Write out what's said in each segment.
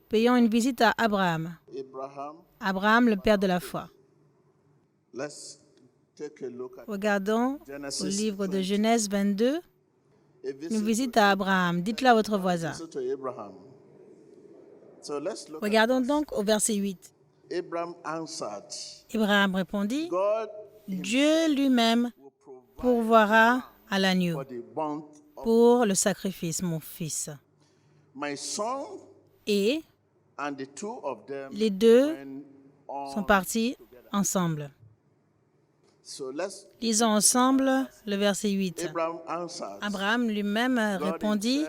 Payons une visite à Abraham. Abraham, le père de la foi. Regardons au livre de Genèse 22, une visite à Abraham. Dites-le à votre voisin. Regardons donc au verset 8. Abraham répondit, Dieu lui-même pourvoira à l'agneau pour le sacrifice, mon fils. Et les deux sont partis ensemble. Lisons ensemble le verset 8. Abraham lui-même répondit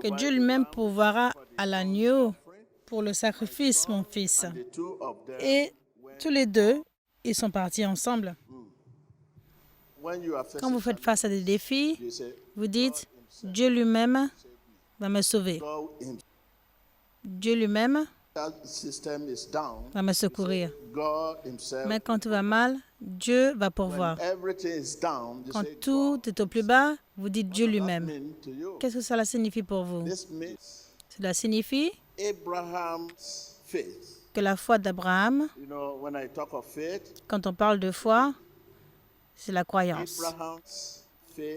que Dieu lui-même pourvoira à l'agneau pour le sacrifice, mon fils. Et tous les deux, ils sont partis ensemble. Quand vous faites face à des défis, vous dites, Dieu lui-même va me sauver. Dieu lui-même va me secourir. Mais quand tout va mal, Dieu va pourvoir. Quand tout est au plus bas, vous dites Dieu lui-même. Qu'est-ce que cela signifie pour vous? Cela signifie que la foi d'Abraham, quand on parle de foi, c'est la croyance.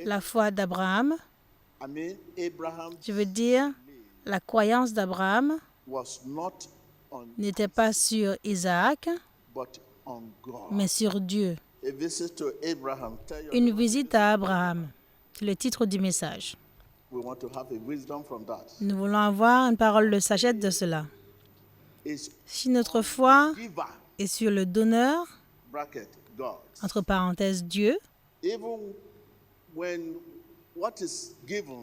La foi d'Abraham, je veux dire, la croyance d'Abraham n'était pas sur Isaac, mais sur Dieu. Une visite à Abraham, c'est le titre du message. Nous voulons avoir une parole de sagesse de cela. Si notre foi est sur le donneur, entre parenthèses Dieu,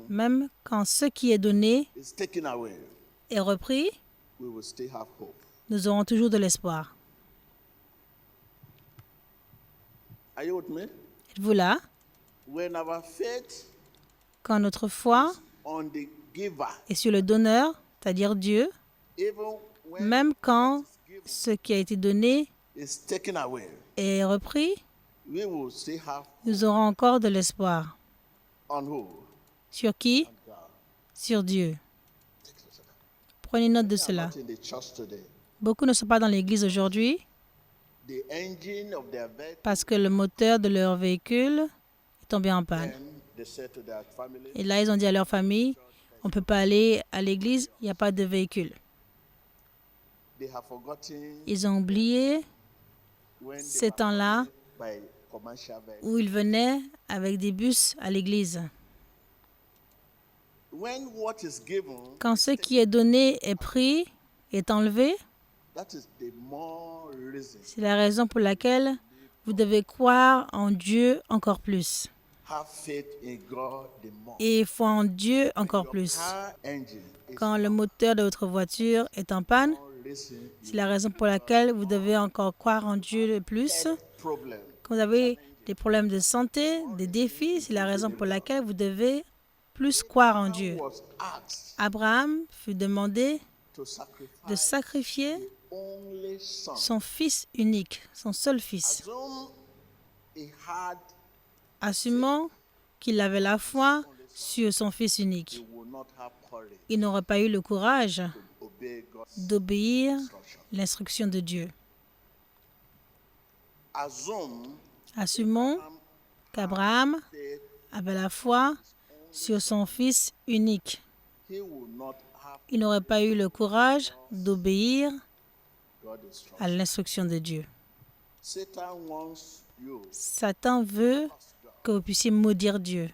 même quand ce qui est donné est repris, nous aurons toujours de l'espoir. Êtes-vous là? Quand notre foi est sur le donneur, c'est-à-dire Dieu, même quand ce qui a été donné est repris, nous aurons encore de l'espoir. Sur qui? Sur Dieu. Prenez note de cela. Beaucoup ne sont pas dans l'église aujourd'hui parce que le moteur de leur véhicule est tombé en panne. Et là, ils ont dit à leur famille, on ne peut pas aller à l'église, il n'y a pas de véhicule. Ils ont oublié ces temps-là où ils venaient avec des bus à l'église. Quand ce qui est donné est pris, est enlevé, c'est la raison pour laquelle vous devez croire en Dieu encore plus. Et foi en Dieu encore plus. Quand le moteur de votre voiture est en panne, c'est la raison pour laquelle vous devez encore croire en Dieu le plus. Quand vous avez des problèmes de santé, des défis, c'est la raison pour laquelle vous devez plus croire en Dieu. Abraham fut demandé de sacrifier son fils unique, son seul fils. Assumant qu'il avait la foi sur son fils unique. Il n'aurait pas eu le courage d'obéir l'instruction de Dieu. Assumons qu'Abraham avait la foi sur son fils unique. Il n'aurait pas eu le courage d'obéir à l'instruction de Dieu. Satan veut que vous puissiez maudire Dieu.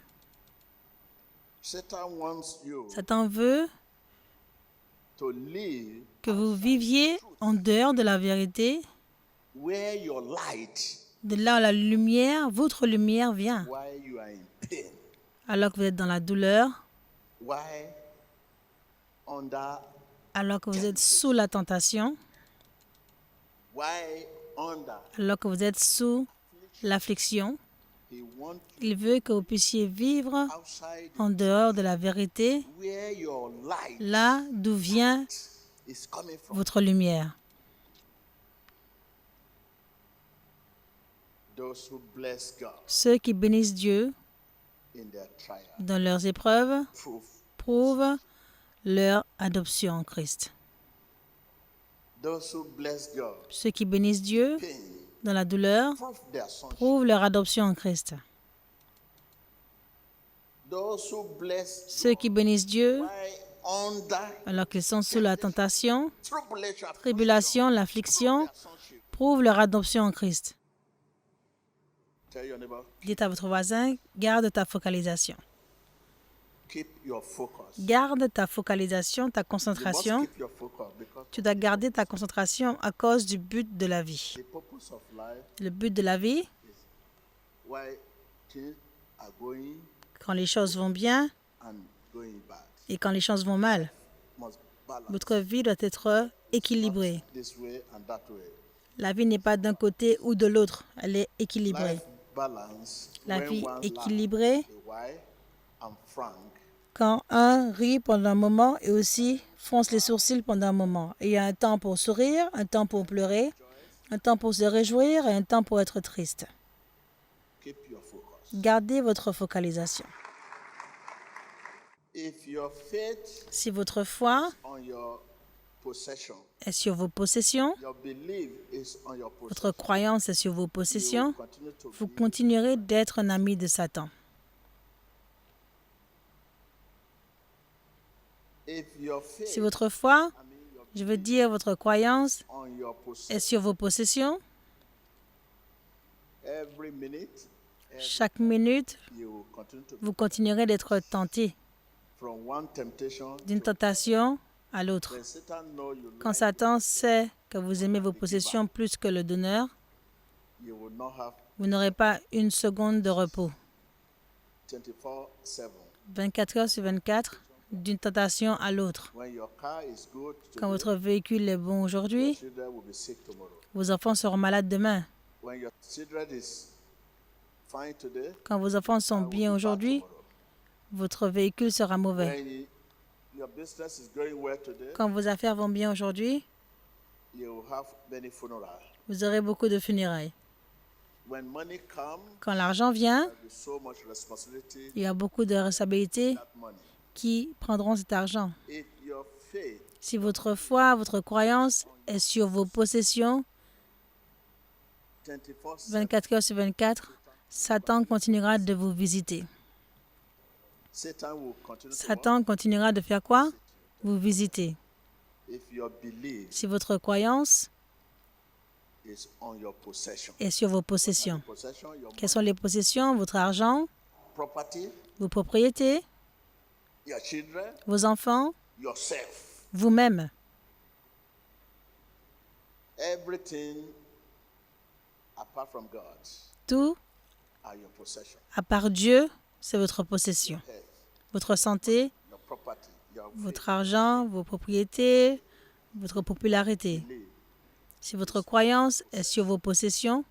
Satan veut que vous viviez en dehors de la vérité, de là où la lumière, votre lumière vient. Alors que vous êtes dans la douleur, alors que vous êtes sous la tentation, alors que vous êtes sous l'affliction, il veut que vous puissiez vivre en dehors de la vérité, là d'où vient votre lumière. Ceux qui bénissent Dieu dans leurs épreuves prouvent leur adoption en Christ. Ceux qui bénissent Dieu dans la douleur prouvent leur adoption en Christ. Ceux qui bénissent Dieu alors qu'ils sont sous la tentation, tribulation, l'affliction, prouvent leur adoption en Christ. Dites à votre voisin, garde ta focalisation. Garde ta focalisation, ta concentration. Tu dois garder ta concentration à cause du but de la vie. Le but de la vie, quand les choses vont bien et quand les choses vont mal, votre vie doit être équilibrée. La vie n'est pas d'un côté ou de l'autre, elle est équilibrée. La vie équilibrée, quand un rit pendant un moment et aussi fronce les sourcils pendant un moment. Et il y a un temps pour sourire, un temps pour pleurer, un temps pour se réjouir et un temps pour être triste. Gardez votre focalisation. Si votre foi est sur vos possessions, votre croyance est sur vos possessions, vous continuerez d'être un ami de Satan. Si votre foi, je veux dire votre croyance, est sur vos possessions, chaque minute, vous continuerez d'être tenté d'une tentation à l'autre. Quand Satan sait que vous aimez vos possessions plus que le donneur, vous n'aurez pas une seconde de repos. 24 heures sur 24, d'une tentation à l'autre. Quand votre véhicule est bon aujourd'hui, vos enfants seront malades demain. Quand vos enfants sont bien aujourd'hui, votre véhicule sera mauvais. Quand vos affaires vont bien aujourd'hui, vous aurez beaucoup de funérailles. Quand l'argent vient, il y a beaucoup de responsabilités qui prendront cet argent. Si votre foi, votre croyance est sur vos possessions, 24 heures sur 24, Satan continuera de vous visiter. Satan continuera de faire quoi? Vous visiter. Si votre croyance est sur vos possessions. Quelles sont les possessions? Votre argent, vos propriétés, vos enfants, vous-même. Tout, à part Dieu, c'est votre possession. Votre santé, votre argent, vos propriétés, votre popularité. Si votre croyance est sur vos possessions,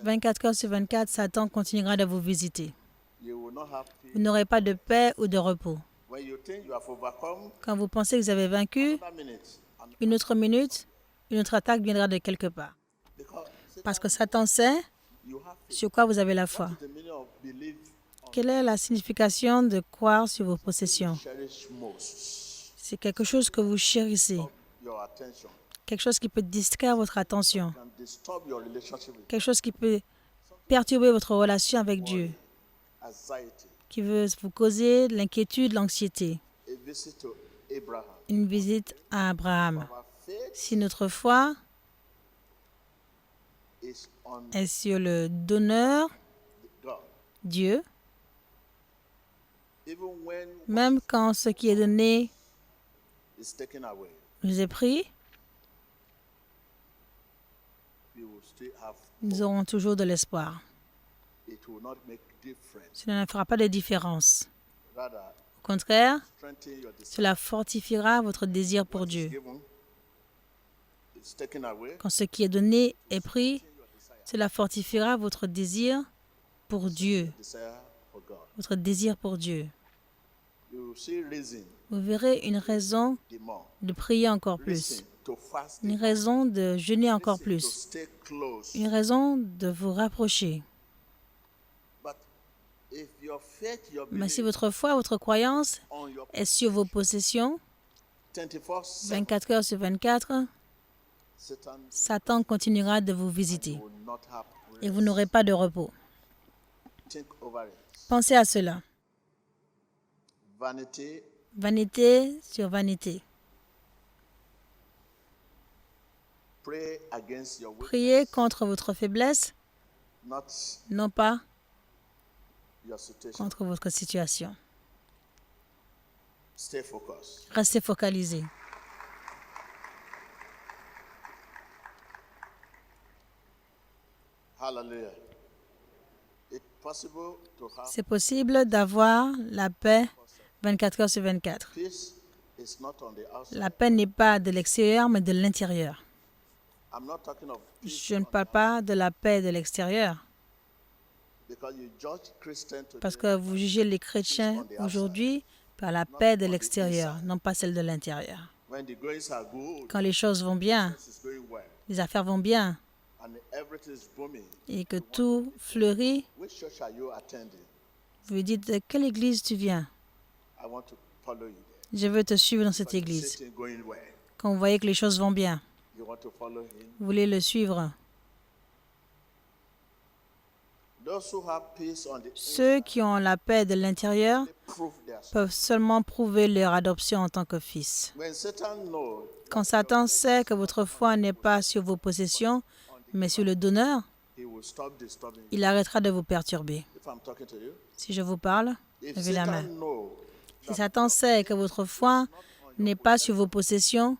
24 heures sur 24, Satan continuera de vous visiter. Vous n'aurez pas de paix ou de repos. Quand vous pensez que vous avez vaincu, une autre minute, une autre attaque viendra de quelque part. Parce que Satan sait sur quoi vous avez la foi. Quelle est la signification de croire sur vos possessions? C'est quelque chose que vous chérissez. Quelque chose qui peut distraire votre attention. Quelque chose qui peut perturber votre relation avec Dieu. Qui veut vous causer de l'inquiétude, l'anxiété. Une visite à Abraham. Si notre foi est sur le donneur, Dieu, même quand ce qui est donné nous est pris, nous aurons toujours de l'espoir. Cela ne fera pas de différence. Au contraire, cela fortifiera votre désir pour Dieu. Quand ce qui est donné est pris, cela fortifiera votre désir pour Dieu. Votre désir pour Dieu. Vous verrez une raison de prier encore plus. Une raison de jeûner encore plus. Une raison de vous rapprocher. Mais si votre foi, votre croyance est sur vos possessions, 24 heures sur 24, Satan continuera de vous visiter et vous n'aurez pas de repos. Pensez à cela. Vanité sur vanité. Priez contre votre faiblesse, non pas contre votre situation. Restez focalisé. C'est possible d'avoir la paix 24 heures sur 24. La paix n'est pas de l'extérieur, mais de l'intérieur. Je ne parle pas de la paix de l'extérieur. Parce que vous jugez les chrétiens aujourd'hui par la paix de l'extérieur, non pas celle de l'intérieur. Quand les choses vont bien, les affaires vont bien, et que tout fleurit, vous lui dites, de quelle église tu viens? Je veux te suivre dans cette église. Quand vous voyez que les choses vont bien, vous voulez le suivre. Ceux qui ont la paix de l'intérieur peuvent seulement prouver leur adoption en tant que fils. Quand Satan sait que votre foi n'est pas sur vos possessions, mais sur le donneur, il arrêtera de vous perturber. Si je vous parle, levez la main. Si Satan sait que votre foi n'est pas sur vos possessions,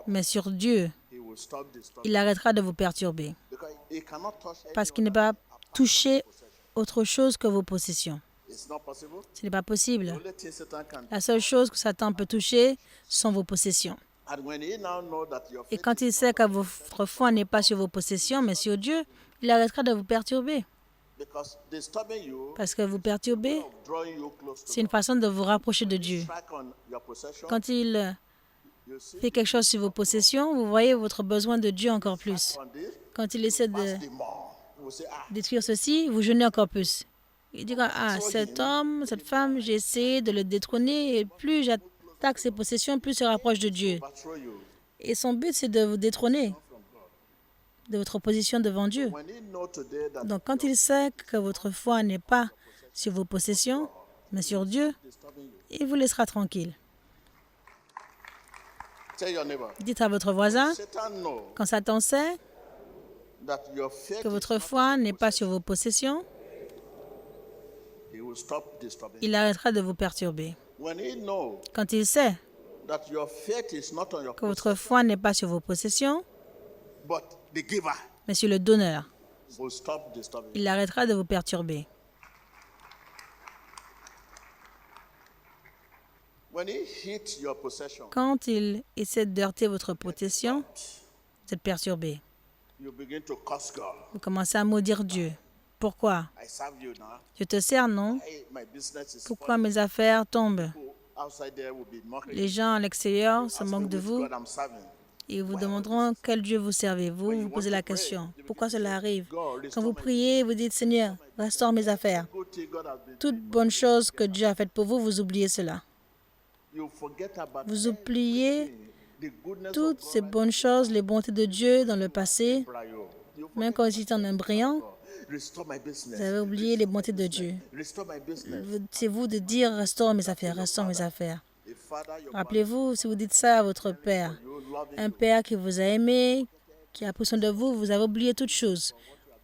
mais sur Dieu, il arrêtera de vous perturber. Parce qu'il ne va pas toucher autre chose que vos possessions. Ce n'est pas possible. La seule chose que Satan peut toucher sont vos possessions. Et quand il sait que votre foi n'est pas sur vos possessions, mais sur Dieu, il arrêtera de vous perturber. Parce que vous perturbez, c'est une façon de vous rapprocher de Dieu. Quand il fait quelque chose sur vos possessions, vous voyez votre besoin de Dieu encore plus. Quand il essaie de détruire ceci, vous jeûnez encore plus. Il dira, ah, cet homme, cette femme, j'ai essayé de le détrôner et plus j'attaque ses possessions, plus il se rapproche de Dieu. Et son but, c'est de vous détrôner de votre position devant Dieu. Donc, quand il sait que votre foi n'est pas sur vos possessions, mais sur Dieu, il vous laissera tranquille. Dites à votre voisin, quand Satan sait que votre foi n'est pas sur vos possessions, il arrêtera de vous perturber. Quand il sait que votre foi n'est pas sur vos possessions, mais sur le donneur, il arrêtera de vous perturber. Quand il essaie de heurter votre possession, vous êtes perturbé. Vous commencez à maudire Dieu. Pourquoi? Je te sers, non? Pourquoi mes affaires tombent? Les gens à l'extérieur se moquent de vous et vous demanderont quel Dieu vous servez. Vous vous posez la question. Pourquoi cela arrive? Quand vous priez, vous dites, Seigneur, restaure mes affaires. Toute bonne chose que Dieu a faite pour vous, vous oubliez cela. Vous oubliez toutes ces bonnes choses, les bontés de Dieu dans le passé. Même quand vous étiez en embryon, vous avez oublié les bontés de Dieu. C'est vous de dire, restaure mes affaires, restaure mes affaires. Rappelez-vous, si vous dites ça à votre Père, un Père qui vous a aimé, qui a pris soin de vous, vous avez oublié toutes choses.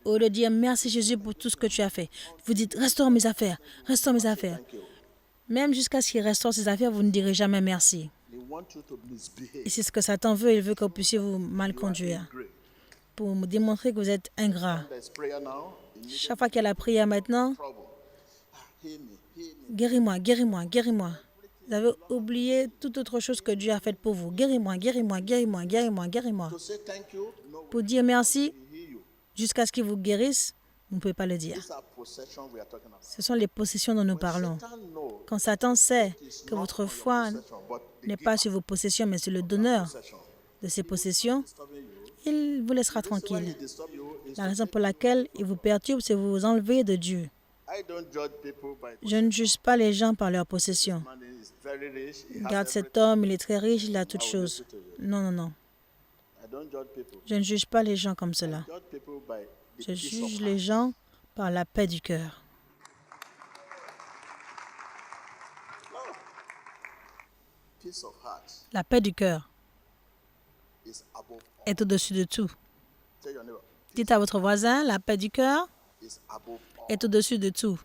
Au lieu de dire, merci Jésus pour tout ce que tu as fait. Vous dites, restaure mes affaires, restaure mes affaires. Même jusqu'à ce qu'il restaure ses affaires, vous ne direz jamais merci. Et c'est ce que Satan veut, il veut que vous puissiez vous mal conduire. Pour me démontrer que vous êtes ingrat. Chaque fois qu'il y a la prière maintenant, guéris-moi, guéris-moi, guéris-moi. Vous avez oublié toute autre chose que Dieu a faite pour vous. Guéris-moi, guéris-moi, guéris-moi, guéris-moi, guéris-moi. Pour dire merci, jusqu'à ce qu'il vous guérisse, vous ne pouvez pas le dire. Ce sont les possessions dont nous parlons. Quand Satan sait que votre foi n'est pas sur vos possessions, mais sur le donneur de ces possessions, il vous laissera tranquille. La raison pour laquelle il vous perturbe, c'est vous enlever de Dieu. Je ne juge pas les gens par leur possession. Regarde cet homme, il est très riche, il a toutes choses. Non, non, non. Je ne juge pas les gens comme cela. Je juge les gens par la paix du cœur. La paix du cœur est au-dessus de tout. Dites à votre voisin, la paix du cœur est au-dessus de tout.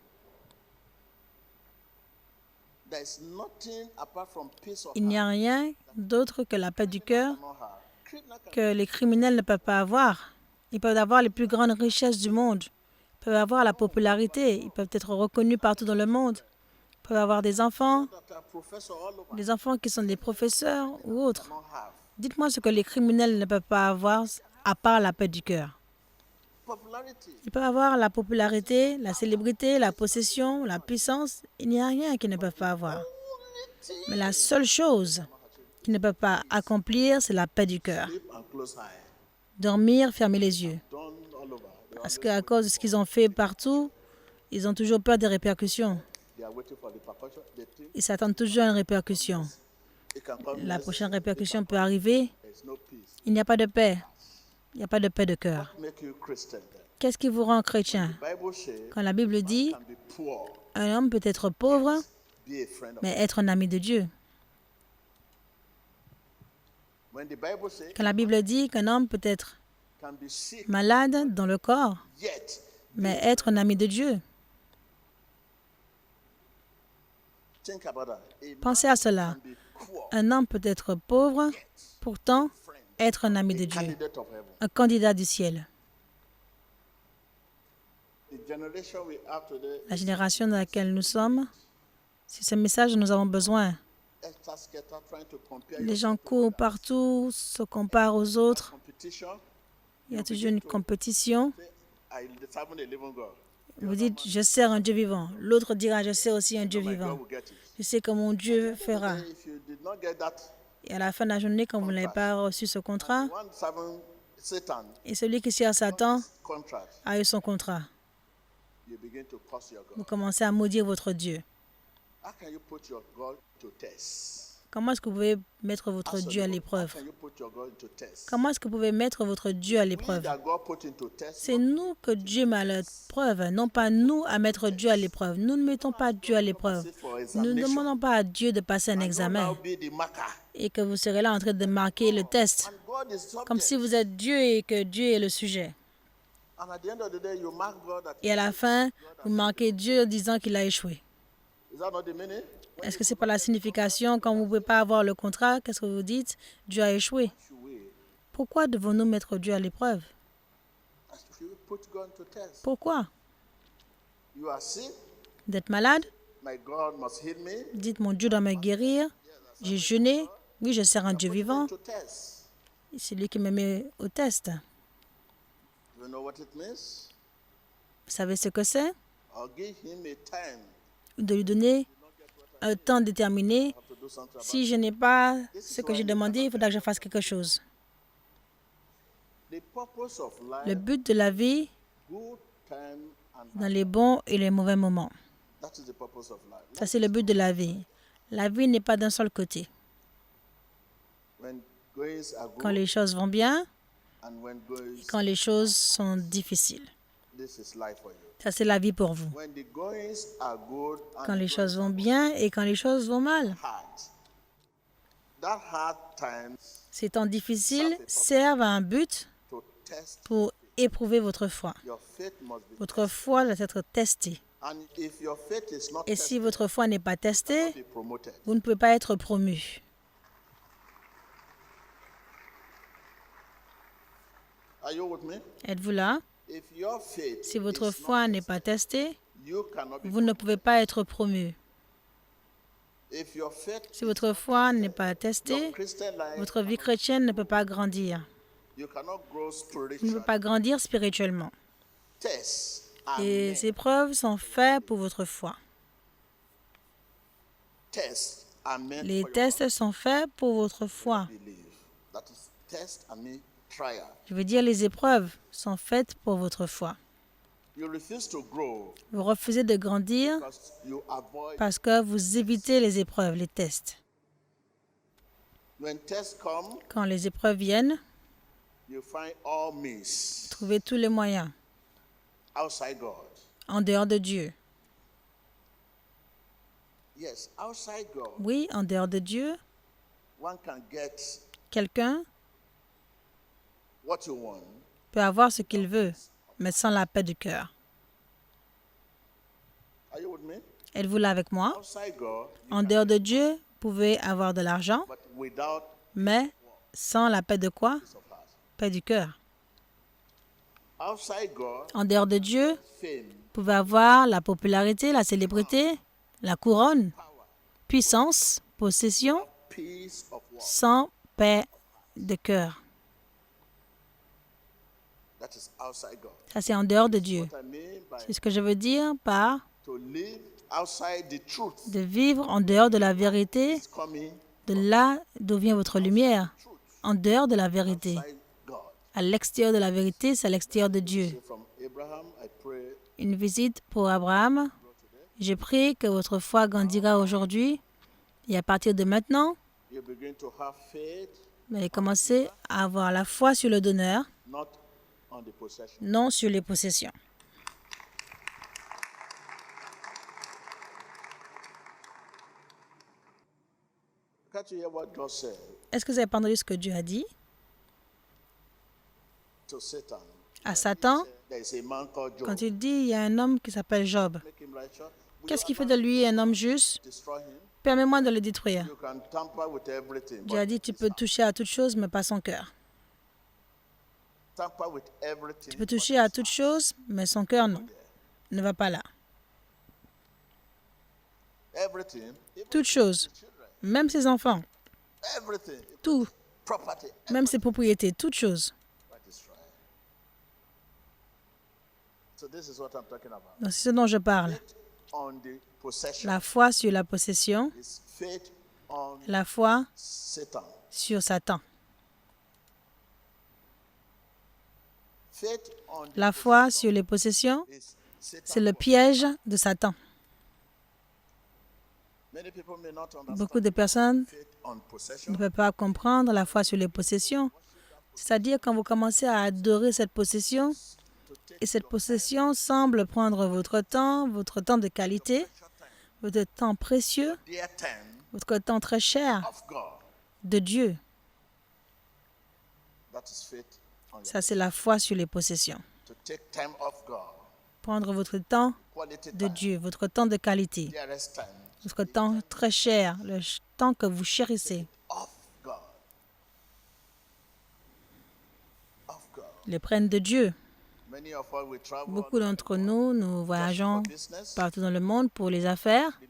Il n'y a rien d'autre que la paix du cœur que les criminels ne peuvent pas avoir. Ils peuvent avoir les plus grandes richesses du monde. Ils peuvent avoir la popularité. Ils peuvent être reconnus partout dans le monde. Ils peuvent avoir des enfants qui sont des professeurs ou autres. Dites-moi ce que les criminels ne peuvent pas avoir à part la paix du cœur. Ils peuvent avoir la popularité, la célébrité, la possession, la puissance. Il n'y a rien qu'ils ne peuvent pas avoir. Mais la seule chose qu'ils ne peuvent pas accomplir, c'est la paix du cœur. Dormir, fermer les yeux. Parce qu'à cause de ce qu'ils ont fait partout, ils ont toujours peur des répercussions. Ils s'attendent toujours à une répercussion. La prochaine répercussion peut arriver. Il n'y a pas de paix. Il n'y a pas de paix de cœur. Qu'est-ce qui vous rend chrétien? Quand la Bible dit, un homme peut être pauvre, mais être un ami de Dieu. Quand la Bible dit qu'un homme peut être malade dans le corps, mais être un ami de Dieu. Pensez à cela. Un homme peut être pauvre, pourtant être un ami de Dieu, un candidat du ciel. La génération dans laquelle nous sommes, c'est ce message dont nous avons besoin. Les gens courent partout, se comparent aux autres. Il y a toujours une compétition. Vous dites, je sers un Dieu vivant. L'autre dira, je sers aussi un Dieu vivant. Je sais que mon Dieu fera. Et à la fin de la journée, quand vous n'avez pas reçu ce contrat, et celui qui sert Satan a eu son contrat, vous commencez à maudire votre Dieu. Comment est-ce que vous pouvez mettre votre Dieu à l'épreuve? Comment est-ce que vous pouvez mettre votre Dieu à l'épreuve? C'est nous que Dieu met à l'épreuve, non pas nous à mettre Dieu à l'épreuve. Nous ne mettons pas Dieu à l'épreuve. Nous ne demandons pas à Dieu de passer un examen et que vous serez là en train de marquer le test, comme si vous êtes Dieu et que Dieu est le sujet. Et à la fin, vous marquez Dieu en disant qu'il a échoué. Est-ce que ce n'est pas la signification quand vous ne pouvez pas avoir le contrat? Qu'est-ce que vous dites? Dieu a échoué. Pourquoi devons-nous mettre Dieu à l'épreuve? Pourquoi? Vous êtes malade? Dites, mon Dieu doit me guérir. J'ai jeûné. Oui, je sers un Dieu vivant. C'est lui qui me met au test. Vous savez ce que c'est? De lui donner un temps déterminé. Si je n'ai pas ce que j'ai demandé, il faudra que je fasse quelque chose. Le but de la vie, dans les bons et les mauvais moments. Ça, c'est le but de la vie. La vie n'est pas d'un seul côté. Quand les choses vont bien, et quand les choses sont difficiles. Ça, c'est la vie pour vous. Quand les choses vont bien et quand les choses vont mal. Ces temps difficiles servent à un but pour éprouver votre foi. Votre foi doit être testée. Et si votre foi n'est pas testée, vous ne pouvez pas être promu. Êtes-vous là? Si votre foi n'est pas testée, vous ne pouvez pas être promu. Si votre foi n'est pas testée, votre vie chrétienne ne peut pas grandir. Vous ne pouvez pas grandir spirituellement. Les épreuves sont faites pour votre foi. Les tests sont faits pour votre foi. Je veux dire, les épreuves sont faites pour votre foi. Vous refusez de grandir parce que vous évitez les épreuves, les tests. Quand les épreuves viennent, vous trouvez tous les moyens en dehors de Dieu. Oui, en dehors de Dieu, quelqu'un peut avoir ce qu'il veut, mais sans la paix du cœur. Êtes-vous là avec moi? En dehors de Dieu, vous pouvez avoir de l'argent, mais sans la paix de quoi? Paix du cœur. En dehors de Dieu, vous pouvez avoir la popularité, la célébrité, la couronne, puissance, possession, sans paix de cœur. Ça, c'est en dehors de Dieu. C'est ce que je veux dire par de vivre en dehors de la vérité, de là d'où vient votre lumière, en dehors de la vérité. À l'extérieur de la vérité, c'est à l'extérieur de Dieu. Une visite pour Abraham. Je prie que votre foi grandira aujourd'hui et à partir de maintenant, vous allez commencer à avoir la foi sur le donneur, non sur les possessions. Est-ce que vous avez entendu ce que Dieu a dit à Satan quand il dit il y a un homme qui s'appelle Job? Qu'est-ce qui fait de lui un homme juste? Permets-moi de le détruire. Dieu a dit tu peux toucher à toute chose, mais pas son cœur. Tu peux toucher à toute chose, mais son cœur non. Ne va pas là. Toute chose, même ses enfants, tout, même ses propriétés, toute chose. Donc, c'est ce dont je parle. La foi sur la possession, la foi sur Satan. La foi sur les possessions, c'est le piège de Satan. Beaucoup de personnes ne peuvent pas comprendre la foi sur les possessions. C'est-à-dire quand vous commencez à adorer cette possession, et cette possession semble prendre votre temps de qualité, votre temps précieux, votre temps très cher de Dieu. Ça, c'est la foi sur les possessions. Prendre votre temps de Dieu, votre temps de qualité, votre temps très cher, le temps que vous chérissez. Les prennent de Dieu. Beaucoup d'entre nous, nous voyageons partout dans le monde pour les affaires.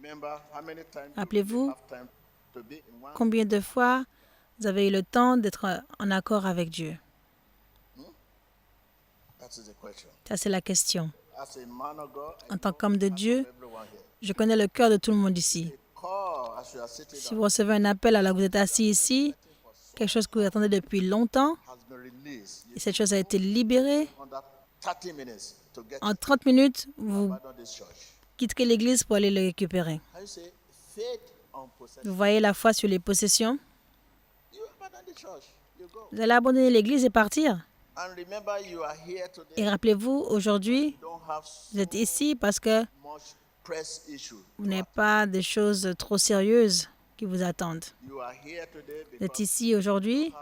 Rappelez-vous combien de fois vous avez eu le temps d'être en accord avec Dieu. Ça, c'est la question. En tant qu'homme de Dieu, je connais le cœur de tout le monde ici. Si vous recevez un appel alors que vous êtes assis ici, quelque chose que vous attendez depuis longtemps, et cette chose a été libérée, en 30 minutes, vous quitterez l'église pour aller le récupérer. Vous voyez la foi sur les possessions? Vous allez abandonner l'église et partir. Et rappelez-vous, aujourd'hui, vous êtes ici parce que vous n'avez pas de choses trop sérieuses qui vous attendent. Vous êtes ici aujourd'hui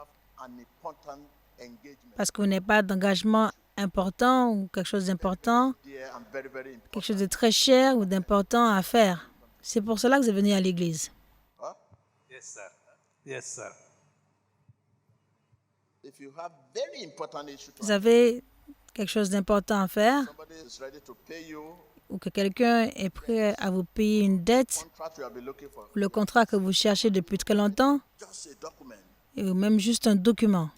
parce que vous n'avez pas d'engagement important ou quelque chose d'important, quelque chose de très cher ou d'important à faire. C'est pour cela que vous êtes venu à l'église. Yes, sir. Yes, sir. Vous avez quelque chose d'important à faire ou que quelqu'un est prêt à vous payer une dette, le contrat que vous cherchez depuis très longtemps, ou même juste un document.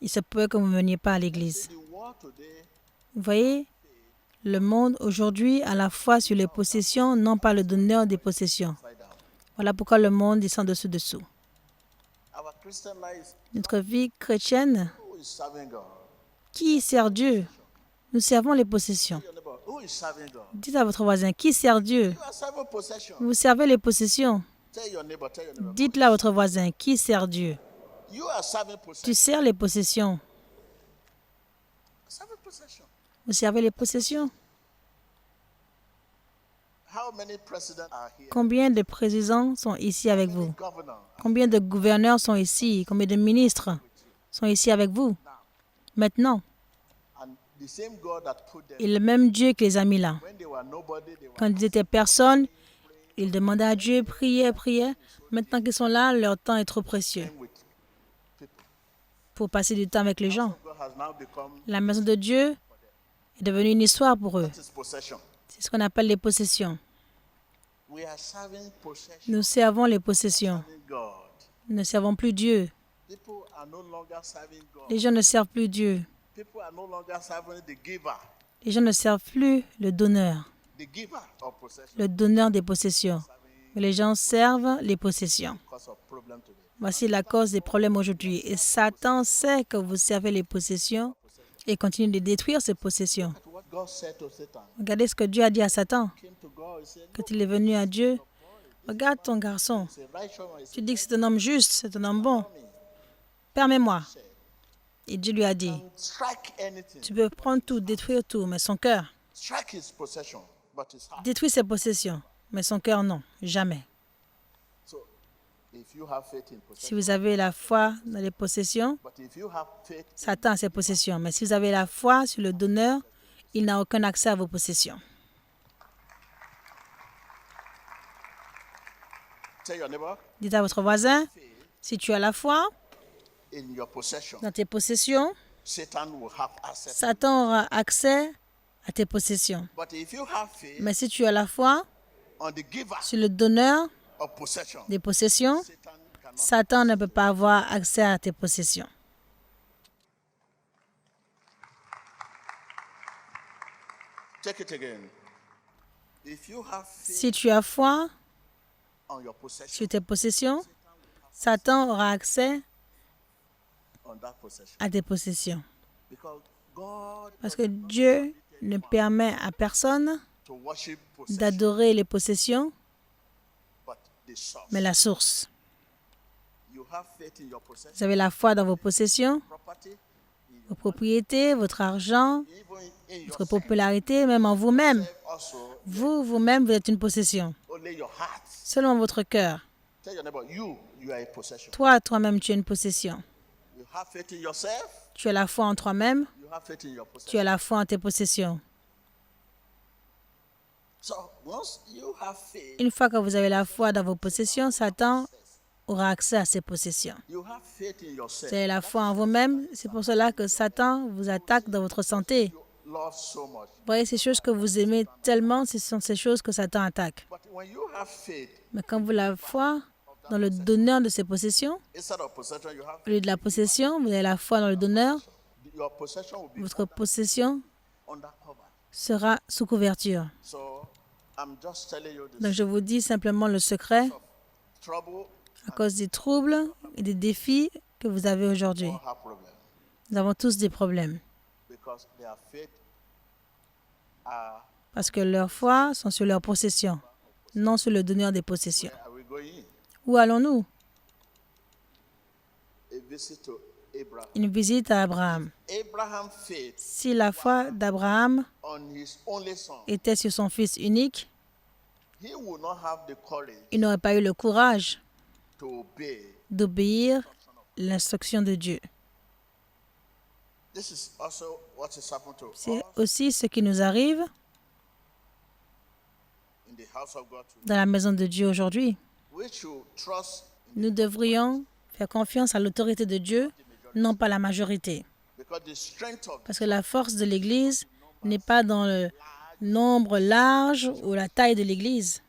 Il se peut que vous ne veniez pas à l'église. Vous voyez, le monde aujourd'hui a la foi sur les possessions, non pas le donneur des possessions. Voilà pourquoi le monde descend dessous. Notre vie chrétienne, qui sert Dieu? Nous servons les possessions. Tell your neighbor, who is serving God? Dites à votre voisin, qui sert Dieu? You are serving possession. Vous servez les possessions. Tell your neighbor, tell your neighbor. Dites-le à votre voisin, qui sert Dieu? You are serving Tu possession. sers les possessions. Serving possession. Vous servez les possessions. How many presidents are here? Combien de présidents sont ici avec vous? Governor. Combien de gouverneurs sont ici? Combien de ministres sont ici avec vous? Maintenant, And the same God that put them et le même Dieu qui les a mis là. when they were nobody, they were Quand ils étaient personne, ils demandaient à Dieu, priaient, priaient. Maintenant qu'ils sont là, leur temps est trop précieux with people. pour passer du temps avec les gens. God has now become La maison de Dieu est devenue une histoire pour eux. his possession. C'est ce qu'on appelle les possessions. We are serving possession. Nous servons les possessions. Serving God. Nous ne servons plus Dieu. People are no longer serving God. Les gens ne servent plus Dieu. People are no longer serving the giver. Les gens ne servent plus le donneur, The giver of possession le donneur des possessions. Mais les gens servent les possessions. because of problem today. Voici la cause des problèmes aujourd'hui. Et Satan sait que vous servez les possessions et continue de détruire ces possessions. What God said to Satan Regardez ce que Dieu a dit à Satan. came to God and said, Quand il est venu à Dieu, regarde ton garçon. "It's a righteous man." He Tu said, dis que c'est un homme juste, c'est un homme bon. Permets-moi. Et Dieu lui a dit, strike anything. tu peux prendre tout, détruire tout, mais son cœur. Strike his possession, but his heart. Détruis ses possessions, mais son cœur non, jamais. So, if you have faith in Si possession, vous avez la foi dans les possessions, but if you have faith, Satan a ses possessions. Mais si vous avez la foi sur le donneur, il n'a aucun accès à vos possessions. tell your neighbor, Dites à votre voisin, si tu as la foi in your possession, dans tes possessions, Satan will have access. Satan aura accès à tes possessions. But if you have faith Mais si tu as la foi on the giver sur le donneur of possession, des possessions, Satan cannot. Satan ne peut pas avoir accès à tes possessions. Take it again. If you have faith Si tu as foi on your possession, sur tes possessions, Satan aura accès on that possession, à tes possessions. because God Parce que Dieu ne permet à personne to worship possession, d'adorer les possessions, but the source. mais la source. You have faith in your possession, Vous avez la foi dans vos possessions, property, vos propriétés, votre argent, even in votre yourself popularité, même en vous-même. also, Vous-même, vous êtes une possession. only your heart. Selon votre cœur. Tell your neighbor, you are a possession. Toi-même, tu es une possession. You have faith in yourself, Tu as la foi en toi-même, you have faith in your tu possession. as la foi en tes possessions. So once you have faith, Une fois que vous avez la foi dans vos possessions, Satan aura accès à ses possessions. you have faith in yourself. Vous avez la foi en vous-même, c'est pour cela que Satan vous attaque dans votre santé. You love so much. Vous voyez, ces choses que vous aimez tellement, ce sont ces choses que Satan attaque. But when you have faith, Mais quand vous avez la foi dans le donneur de ces possessions, instead of possession, you have au lieu de la possession, vous avez la foi dans le donneur, your possession will be votre possession under cover. sera sous couverture. So I'm just telling you this. Donc je vous dis simplement le secret Trouble à cause des troubles et des défis que vous avez aujourd'hui. all have problems Nous avons tous des problèmes because their faith are. parce que leurs foi sont sur leurs possessions, non sur le donneur des possessions. Are we going? Où allons-nous? A visit to Abraham. Une visite à Abraham. Abraham's faith Si la foi d'Abraham on his only son, était sur son fils unique, he would not have the courage il n'aurait pas eu le courage to obey. d'obéir l'instruction de Dieu. This is also what is happened to C'est us aussi ce qui nous arrive in the house of God today. dans la maison de Dieu aujourd'hui. We should trust Nous devrions faire confiance à l'autorité de Dieu, non pas la majorité. because the strength of Parce que la force de l'Église n'est pas dans le nombre large ou la taille de l'Église.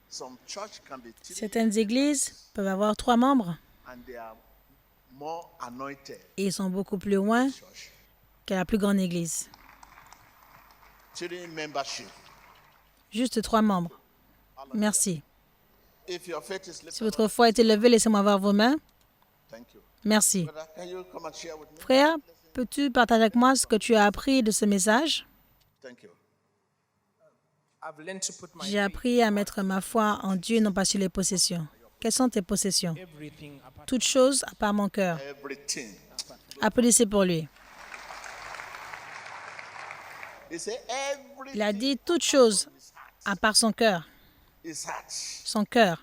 some church can be three Certaines églises peuvent avoir 3 membres and they are more anointed et ils sont beaucoup plus loin church. que la plus grande église. Three membership. Juste 3 membres. Merci. If your faith is Si lifted, votre foi est élevée, laissez-moi voir vos mains. thank you. Merci. Brother, can you come and share with me? Frère, Peux-tu partager avec moi ce que tu as appris de ce message? Thank you. I've learned to put my J'ai appris à mettre ma foi en Dieu, non pas sur les possessions. Quelles sont tes possessions? everything apart. Toutes choses à part mon cœur. Everything. Applaudissez pour lui. He said Il a everything dit toutes choses à part son cœur. is heart, Son cœur,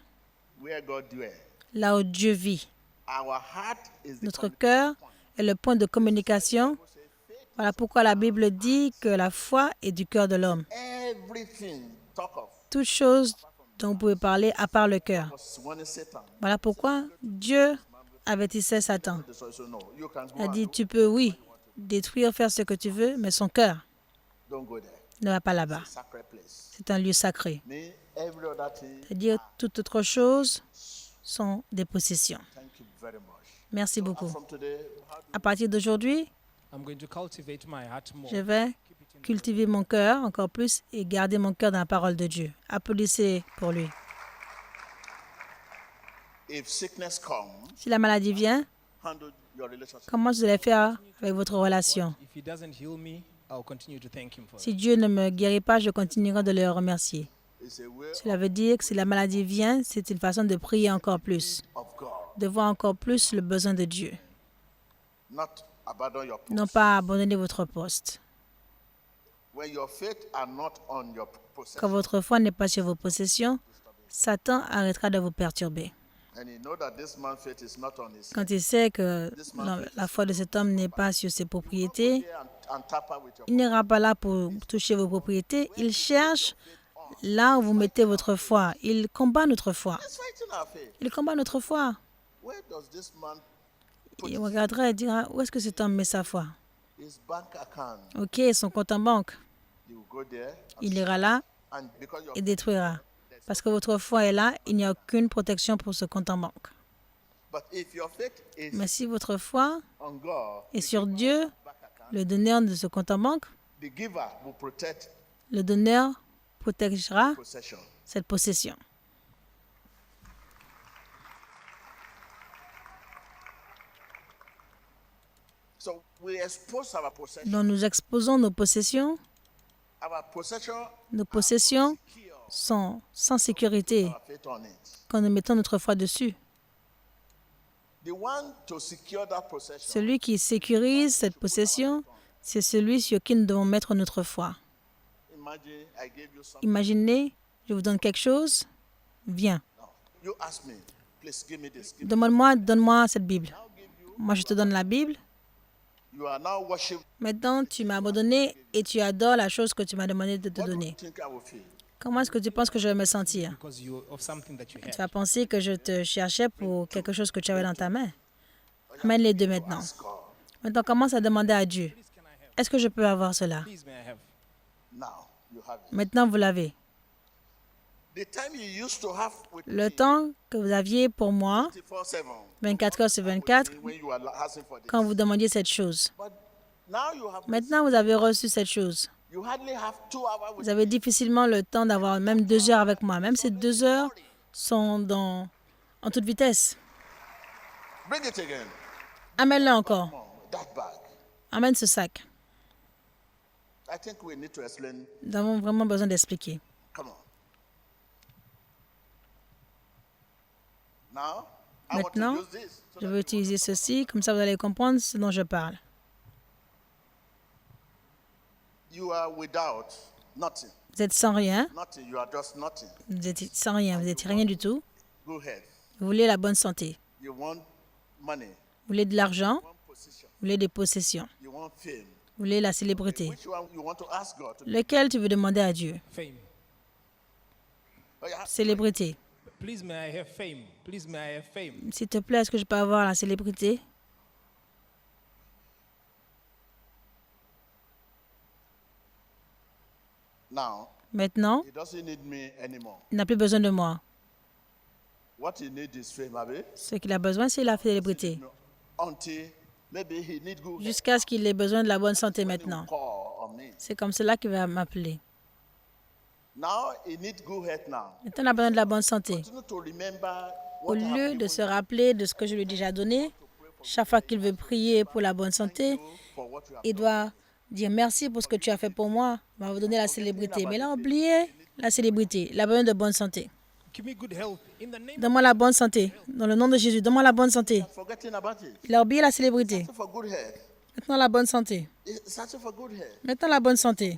where God dwells. là où Dieu vit. Our heart is the Notre cœur est le point de communication. Voilà pourquoi la Bible dit que la foi est du cœur de l'homme. everything talk of Toutes choses dont vous pouvez parler à part le cœur. was one Satan. Voilà pourquoi Dieu avertissait Satan. So no, you can Il go a and dit, tu peux, oui, détruire, faire ce que tu veux, mais son cœur don't go there. ne va pas là-bas. Sacred place. C'est un lieu sacré. Me, every other thing. C'est-à-dire, toute autre chose sont des possessions. Thank you very much. Merci beaucoup. From today, how do À partir d'aujourd'hui, I'm going to cultivate my heart more. je vais cultiver mon cœur encore plus et garder mon cœur dans la parole de Dieu. Applaudissez pour lui. if sickness comes, Si la maladie vient, handle your relationship. comment vous allez faire avec votre relation? If he doesn't heal me, I'll continue to thank him for it. Si Dieu ne me guérit pas, je continuerai de le remercier. It's a way Cela veut dire que si la maladie vient, c'est une façon de prier encore plus, of God. de voir encore plus le besoin de Dieu. Not abandon your post. Non pas abandonner votre poste. When your faith are not on your Quand possession, votre foi n'est pas sur vos possessions, Satan arrêtera de vous perturber. and you know that this man's faith is not on his Quand il sait que la foi de cet homme n'est pas sur ses propriétés, and tamper with your il n'ira pas là pour toucher vos propriétés. Il cherche là où vous mettez votre foi. Il combat notre foi. He's fighting our faith. Il combat notre foi. Where does this man Il regardera et dira, où est-ce que cet homme met sa foi? his bank account? Ok, son compte en banque. He will go there Il ira là and because your et détruira. Parce que votre foi est là, il n'y a aucune protection pour ce compte en banque. but if your faith is Mais si votre foi on God, est sur Dieu, le donneur de ce compte en banque, the giver will protect le donneur protégera possession. cette possession. So we expose our possession. Donc nous exposons nos possessions. Our possession, Nos possessions sont sans sécurité our faith on it. quand nous mettons notre foi dessus. The one to secure that possession Celui qui sécurise cette possession, c'est celui sur qui nous devons mettre notre foi. imagine I gave you something. Imaginez, je vous donne quelque chose, viens. You ask me, please give me this. Donne-moi cette Bible. Moi, je te donne la Bible. You are now worship. Maintenant, tu m'as abandonné et tu adores la chose que tu m'as demandé de te What do you donner. think I will feel? Comment est-ce que tu penses que je vais me sentir? Because of something that you Tu had. vas penser que je te cherchais pour quelque chose que tu avais dans ta main. Amène les deux maintenant. Ask God. Maintenant, commence à demander à Dieu. Est-ce que je peux avoir cela? Please may I have? Now you have it. Maintenant, vous l'avez. The time you used to have with Le me, temps que vous aviez pour moi, 24/7, 24 heures sur 24, when you are asking for this. quand vous demandiez cette chose. But now you have. Maintenant, vous avez reçu cette chose. You hardly have 2 hours with Vous avez difficilement le temps d'avoir même 2 heures avec moi. Même ces 2 heures sont en toute vitesse. Bring it again. Amène-le encore. Come on, that bag. Amène ce sac. I think we need to explain. Nous avons vraiment besoin d'expliquer. Come on. Now, I want Maintenant, to use this. So Je that vais utiliser ceci, comme ça vous allez comprendre ce dont je parle. you are without nothing. Vous êtes sans rien. Nothing. You are just nothing. Vous êtes sans rien. Vous n'êtes rien du tout. Go ahead. Vous voulez la bonne santé. You want money. Vous voulez de l'argent. You want position. Vous voulez des possessions. You want fame. Vous voulez la célébrité. Which one you want to ask God to Lequel tu veux demander à Dieu? Fame. Oh, yeah. Célébrité. Please may I have fame? Please may I have fame? S'il te plaît, est-ce que je peux avoir la célébrité? Now, Maintenant, he doesn't need me anymore. il n'a plus besoin de moi. What he needs is fame, Abi. Ce qu'il a besoin, c'est la célébrité. No, until maybe he need good Jusqu'à ce qu'il ait besoin de la bonne santé maintenant. call on me. C'est comme cela qu'il va m'appeler. Now he needs good health now. Maintenant, il a besoin de la bonne santé. Continue to remember Au what I have lieu de se rappeler de ce que je lui ai déjà donné, chaque fois qu'il veut prier pour la bonne santé, il doit dire merci pour ce que tu as fait pour moi. Il va vous donner la célébrité. Mais il a oublié la célébrité. Il a besoin de bonne santé. Give me good health in the name Donne-moi la bonne santé. Dans le nom de Jésus, donne-moi la bonne santé. Forgetting about it. Il a oublié la célébrité. For good health. Maintenant, la bonne santé. Searching for good health. Maintenant, la bonne santé.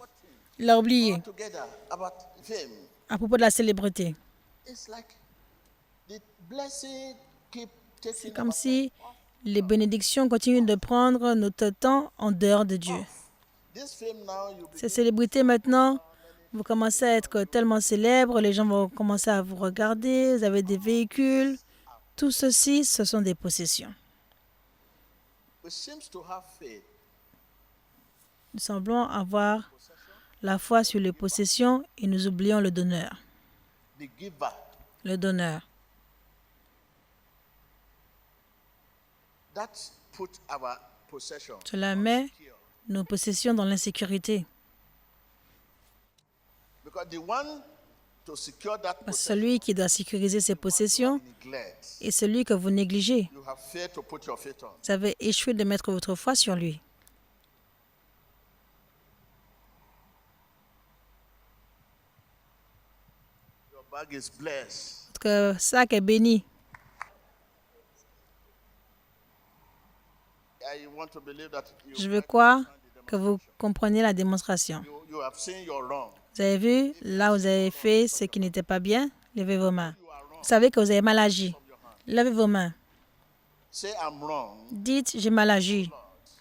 Il a oublié Together about fame. à propos de la célébrité. It's like the blessing keep taking C'est comme si les bénédictions continuent de prendre notre temps en dehors de Dieu. this fame now. You Ces célébrités, maintenant, vous commencez à être tellement célèbre, les gens vont commencer à vous regarder, vous avez des véhicules. Tout ceci, ce sont des possessions. we seems to have faith. Nous semblons avoir la foi sur les possessions et nous oublions le donneur. The giver. Le donneur. That put our possession. Cela met nos possessions dans l'insécurité. Because the one to secure that Parce que possession celui qui doit sécuriser ses possessions neglect. est celui que vous négligez. You have failed to put your faith on. Vous avez échoué de mettre votre foi sur lui. Your bag is blessed. Votre sac est béni. I want to believe that Je veux croire que vous comprenez la démonstration. you have seen your wrong. Vous avez vu, là où vous avez fait ce qui n'était pas bien, levez vos mains. Vous savez que vous avez mal agi. Levez vos mains. Say I'm wrong. Dites, j'ai mal agi.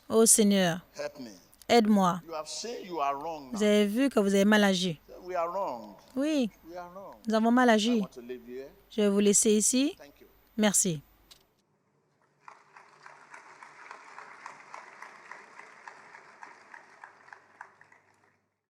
Ô Seigneur, Help me. aide-moi. You have seen you are wrong. Vous Now. avez vu que vous avez mal agi. We are wrong. Oui, We are wrong. nous avons mal I agi. want to live here. Je vais vous laisser ici. Thank you. Merci.